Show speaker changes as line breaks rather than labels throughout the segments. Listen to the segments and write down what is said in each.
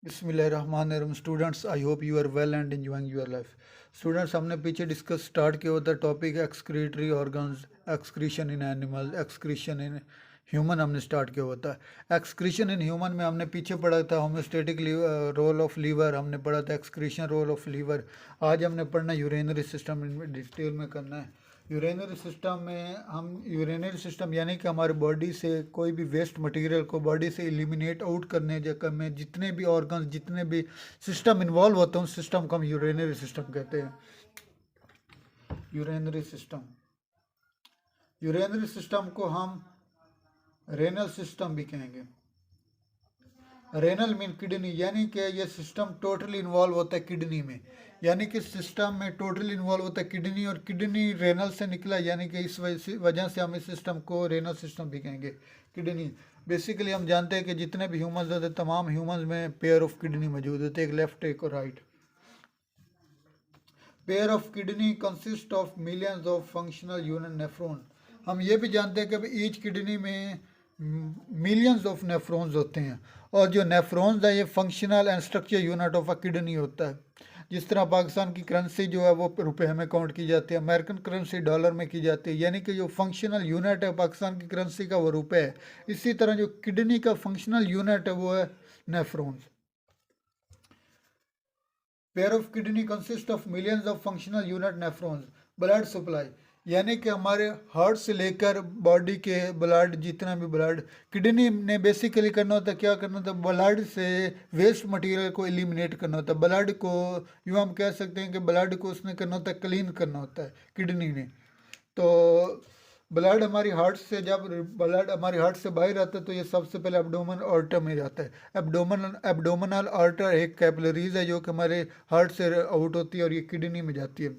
बिस्मिल्लाहिर्रहमानिर्रहीम। Students, I hope you are well and enjoying your life. Students, हमने पीछे discuss start किया होता topic excretory organs, excretion in animal, excretion in human हमने start किया होता है। एक्सक्रीशन इन ह्यूमन में हमने पीछे पढ़ा था होम्योस्टेटिक रोल ऑफ लीवर, हमने पढ़ा था एक्सक्रीशन रोल ऑफ लीवर। आज हमने पढ़ना यूरिनरी सिस्टम इन डिटेल में करना है। यूरिनरी सिस्टम में हम यूरिनरी सिस्टम यानी कि हमारे बॉडी से कोई भी वेस्ट मटेरियल को बॉडी से एलिमिनेट आउट करने जगह में जितने भी ऑर्गन्स जितने भी सिस्टम इन्वॉल्व होते हैं उस सिस्टम को हम यूरिनरी सिस्टम कहते हैं। यूरिनरी सिस्टम यूरिनरी सिस्टम को हम रेनल सिस्टम भी कहेंगे। रेनल मीन किडनी, यानी कि ये सिस्टम टोटली इन्वॉल्व होता है किडनी में, यानी कि सिस्टम में टोटली इन्वॉल्व होता है किडनी, और किडनी रेनल से निकला, यानी कि इस वजह से हम इस सिस्टम को रेनल सिस्टम भी कहेंगे। किडनी बेसिकली हम जानते हैं कि जितने भी ह्यूमंस होते हैं तमाम ह्यूमंस में पेयर ऑफ किडनी मौजूद होते हैं, एक लेफ्ट एक और right. Pair of kidney consist of millions of functional unit nephron. हम ये भी जानते हैं कि ईच किडनी में मिलियंस ऑफ नेफ्रॉन्स होते हैं, और जो नेफ्रॉन्स है ये functional and structure unit of a kidney होता है। जिस तरह पाकिस्तान की करेंसी जो है वो रुपए में काउंट की जाती है, अमेरिकन करेंसी डॉलर में की जाती है, यानी कि जो फंक्शनल यूनिट है पाकिस्तान की करेंसी का वो रुपए है। इसी तरह जो किडनी का फंक्शनल यूनिट है वो है nephrons. Pair of kidney consist of millions of functional unit nephrons. Blood supply, यानी कि हमारे हार्ट से लेकर बॉडी के ब्लड, जितना भी ब्लड किडनी ने बेसिकली करना होता है, क्या करना होता है, ब्लड से वेस्ट मटेरियल को एलिमिनेट करना होता है। ब्लड को यूँ हम कह सकते हैं कि ब्लड को उसने करना होता है, क्लीन करना होता है किडनी ने। तो ब्लड हमारी हार्ट से, जब ब्लड हमारी हार्ट से बाहर आता है तो ये सबसे पहले एब्डोमन ऑर्टर में जाता है। एब्डोमिनल ऑर्टर एक कैपिलरीज है जो कि हमारे हार्ट से आउट होती है और ये किडनी में जाती है।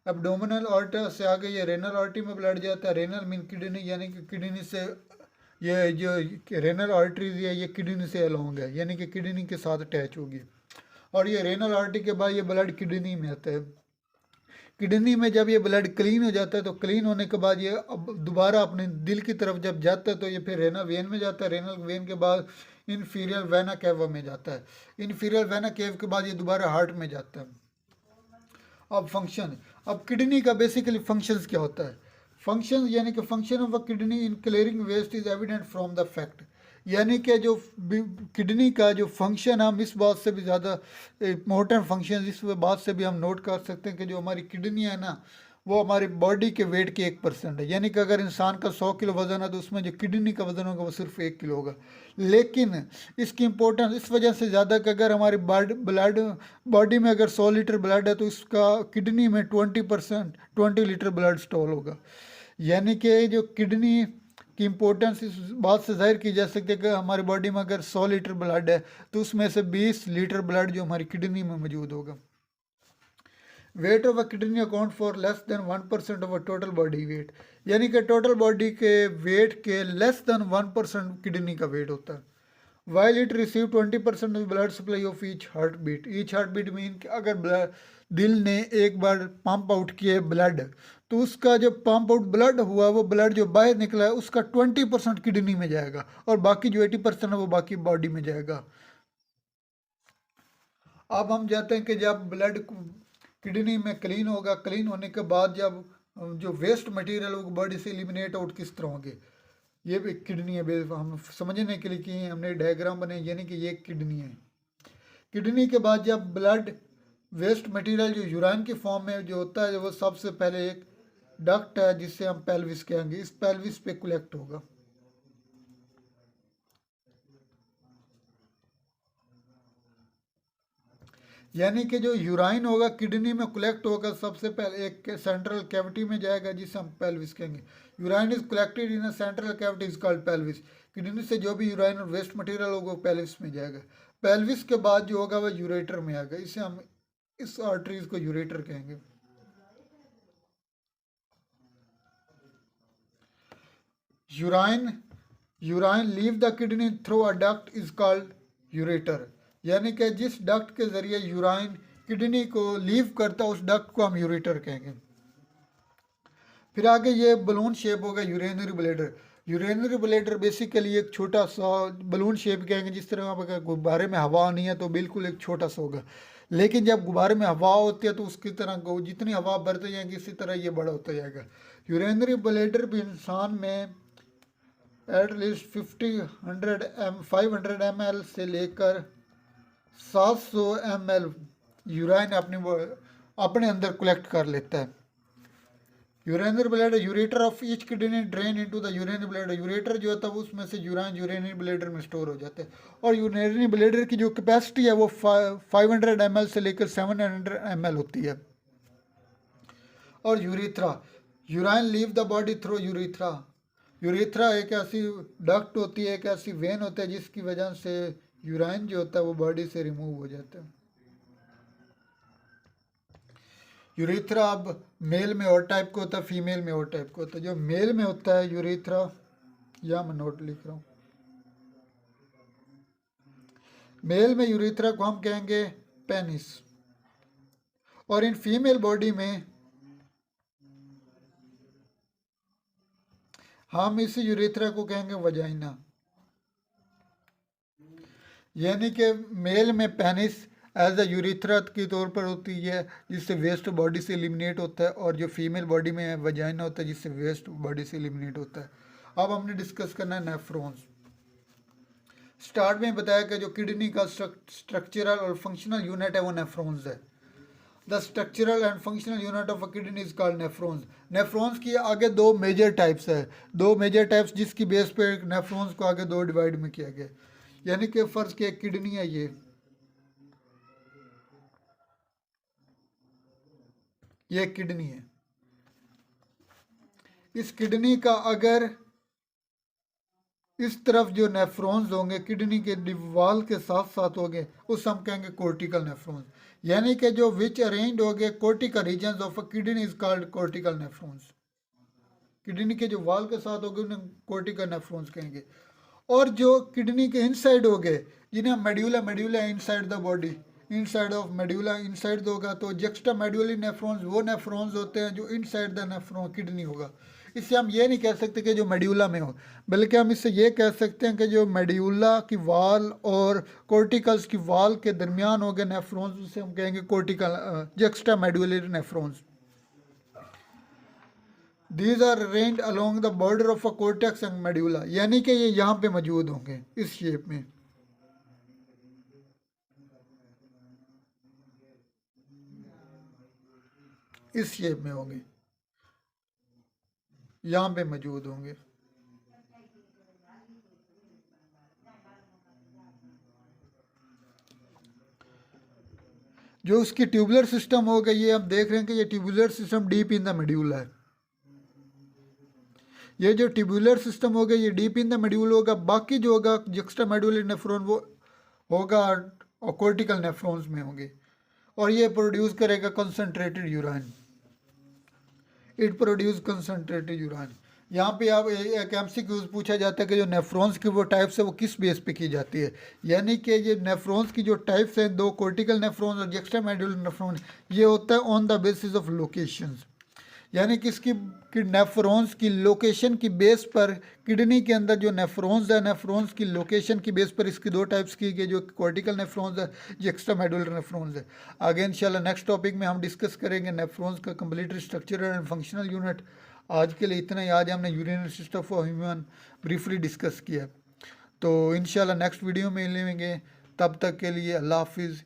एब्डोमिनल ऑर्टर से आगे ये रेनल आर्टरी में ब्लड जाता है। रेनल मीन किडनी, यानी कि किडनी से ये जो रेनल आर्टरीज है ये किडनी से अलोंग है, यानी कि किडनी के साथ अटैच होगी। और ये रेनल आर्टरी के बाद ये ब्लड किडनी में आता है। किडनी में जब ये ब्लड क्लीन हो जाता है तो क्लीन होने के बाद ये अब दोबारा अपने दिल की तरफ जब जाता है तो ये फिर रेनल वेन में जाता है। रेनल वेन के बाद इन्फीरियर वेना केवा में जाता है। इन्फीरियर वेना केव के बाद ये दोबारा हार्ट में जाता है। अब फंक्शन, अब किडनी का बेसिकली फंक्शंस क्या होता है। फंक्शन यानी कि function of a kidney in clearing waste is evident from the fact, यानी कि जो किडनी का जो फंक्शन, हम इस बात से भी ज़्यादा इम्पोर्टेंट फंक्शन इस बात से भी हम नोट कर सकते हैं कि जो हमारी किडनी है ना वो हमारी बॉडी के वेट के 1% है। यानी कि अगर इंसान का 100 किलो वजन है तो उसमें जो किडनी का वजन होगा वो सिर्फ 1 किलो होगा। लेकिन इसकी इम्पोर्टेंस इस वजह से ज़्यादा कि अगर हमारी ब्लड बॉडी में अगर 100 लीटर ब्लड है तो इसका किडनी में 20 लीटर ब्लड स्टोर होगा। यानी कि जो किडनी की इम्पोर्टेंस इस बात से जाहिर की जा सकती है कि हमारी बॉडी में अगर 100 लीटर ब्लड है तो उसमें से 20 लीटर ब्लड जो हमारी किडनी में मौजूद होगा। Weight of a kidney account for less than 1% of a total body weight, यानी कि टोटल बॉडी के वेट के लेस देन 1% किडनी का वेट होता है। While it receive 20% of blood supply of each heart beat. Each heart beat mean कि अगर दिल ने एक बार पंप आउट किए ब्लड तो उसका जो पंप आउट ब्लड हुआ वो ब्लड जो बाहर निकला है उसका 20% किडनी में जाएगा और बाकी जो 80% है वो बाकी बॉडी में जाएगा। अब हम जाते हैं कि जब ब्लड किडनी में क्लीन होगा, क्लीन होने के बाद जब जो वेस्ट मटेरियल होगा बॉडी से एलिमिनेट आउट किस तरह होंगे, ये भी किडनी है। हम समझने के लिए किए हमने डायग्राम बने, यानी कि ये किडनी है। किडनी के बाद जब ब्लड वेस्ट मटेरियल जो यूराइन की फॉर्म में जो होता है वो सबसे पहले एक डक्ट है जिससे हम पेल्विस कहेंगे, इस पेल्विस पे कलेक्ट होगा। यानी कि जो यूराइन होगा किडनी में कलेक्ट होगा सबसे पहले एक सेंट्रल कैविटी में जाएगा जिसे हम पेल्विस कहेंगे। Urine is collected in a central cavity is called pelvis. Kidney से जो भी यूराइन और वेस्ट मटेरियल होगा वो पेल्विस में जाएगा। पेल्विस के बाद जो होगा वह यूरेटर में आएगा, इसे हम इस आर्टरीज को यूरेटर कहेंगे। Urine urine leave the kidney through a duct is called ureter, यानी कि जिस डक्ट के जरिए यूराइन किडनी को लीव करता है उस डक्ट को हम यूरेटर कहेंगे। फिर आगे ये बलून शेप होगा urinary bladder. Urinary bladder basically एक छोटा सा बलून शेप कहेंगे, जिस तरह आप अगर गुब्बारे में हवा नहीं है तो बिल्कुल एक छोटा सा होगा, लेकिन जब गुब्बारे में हवा होती है तो उसकी तरह जितनी हवा भरते जाएंगे इसी तरह ये बड़ा होता जाएगा। यूरेनरी ब्लैडर भी इंसान में एटलीस्ट 500 ml से लेकर 700 ml यूराइन अपने अंदर कलेक्ट कर लेता है। Urinary bladder, ureter of each kidney drain into the urinary bladder, ureter जो होता है उसमें से यूराइन यूरेनरी ब्लैडर में स्टोर हो जाता है। और यूरेनरी ब्लैडर की जो कैपेसिटी है वो 500 ml से लेकर 700 ml होती है। और urethra, urine leave the body through urethra, urethra एक ऐसी डक्ट होती है, एक ऐसी वेन होता है जिसकी वजह से यूराइन जो होता है वो बॉडी से रिमूव हो जाता है। यूरिथ्रा अब मेल में और टाइप का होता है, फीमेल में और टाइप का होता है। जो मेल में होता है यूरिथ्रा, या मैं नोट लिख रहा हूँ, मेल में यूरिथ्रा को हम कहेंगे पेनिस, और इन फीमेल बॉडी में हम इस यूरिथ्रा को कहेंगे वजाइना। यानी कि मेल में पेनिस एज अ यूरिथ्रा के तौर पर होती है जिससे वेस्ट बॉडी से एलिमिनेट होता है, और जो फीमेल बॉडी में वजाइना होता है जिससे वेस्ट बॉडी से एलिमिनेट होता है। अब हमने डिस्कस करना है नेफ्रॉन्स। स्टार्ट में बताया कि जो किडनी का स्ट्रक्चरल और फंक्शनल यूनिट है वो नेफ्रॉन्स है। The structural and functional unit of a kidney is called nephrons. Nephrons की आगे दो मेजर टाइप्स है, दो मेजर टाइप्स जिसकी बेस पे नेफ्रॉन्स को आगे दो डिवाइड में किया गया। यानी कि फर्ज की एक किडनी है, ये किडनी है। इस किडनी का अगर इस तरफ जो नेफ्रॉन्स होंगे किडनी के वॉल के साथ साथ होंगे उस हम कहेंगे कोर्टिकल नेफ्रॉन्स। यानी कि जो विच अरेंज हो गए cortical region of a kidney is called cortical nephrons. Kidney के जो वॉल के साथ हो गए उन्हें कोर्टिकल नेफ्रॉन्स कहेंगे। और जो किडनी के इनसाइड हो गए जिन्हें medulla, medulla inside the body, inside of medulla inside होगा तो जेक्स्ट्रा मेड्यूलरी नेफ्रॉन्स वो नेफ्रॉन्स होते हैं जो इनसाइड द नेफ्रॉन किडनी होगा। इससे हम ये नहीं कह सकते कि जो मेड्यूला में हो, बल्कि हम इससे ये कह सकते हैं कि जो मेड्यूला की वाल और कोर्टिकल्स की वाल के दरमियान हो गए नेफ्रॉन्स उसे हम कहेंगे cortical juxtamedullary nephrons. These are arranged along the border of a cortex and medulla, यानी कि ये यहाँ पे मौजूद होंगे इस शेप में। इस शेप में होंगे, यहाँ पे मौजूद होंगे। जो उसकी ट्यूबुलर सिस्टम होगा ये आप देख रहे हैं कि ये tubular system deep in the medulla है। ये जो ट्यूबुलर सिस्टम होगा ये डीप इन द मेड्यूल होगा। बाकी जो होगा जेक्स्ट्रा मेड्यूलरी नेफ्रॉन वो होगा और कोर्टिकल नेफ्रॉन्स में होंगे, और ये प्रोड्यूस करेगा concentrated urine. It produce concentrated urine. यहाँ पे आप एक एमसीक्यूज पूछा जाता है कि जो नेफ्रॉन्स की वो टाइप्स है वो किस बेस पे की जाती है। यानी कि ये नेफ्रॉन्स की जो टाइप्स हैं दो कोर्टिकल नेफ्रॉन्स और जेक्स्ट्रा मेड्यूलर नेफ्रॉन, ये होता है on the basis of locations. यानी कि इसकी नेफ्रॉन्स की लोकेशन की बेस पर किडनी के अंदर जो नेफ्रॉन्स है नेफ्रॉन्स की लोकेशन की बेस पर इसकी दो टाइप्स की गई, जो कोर्टिकल नेफ्रॉन्स है जो एक्स्ट्रा मेडुलर नेफ्रॉन्स है। आगे इंशाल्लाह नेक्स्ट टॉपिक में हम डिस्कस करेंगे नेफ्रॉन्स का complete structure and functional unit. आज के लिए इतना ही। आज हमने urinary system for human briefly discuss किया, तो इंशाल्लाह नेक्स्ट वीडियो में मिलेंगे। तब तक के लिए अल्लाह हाफिज़।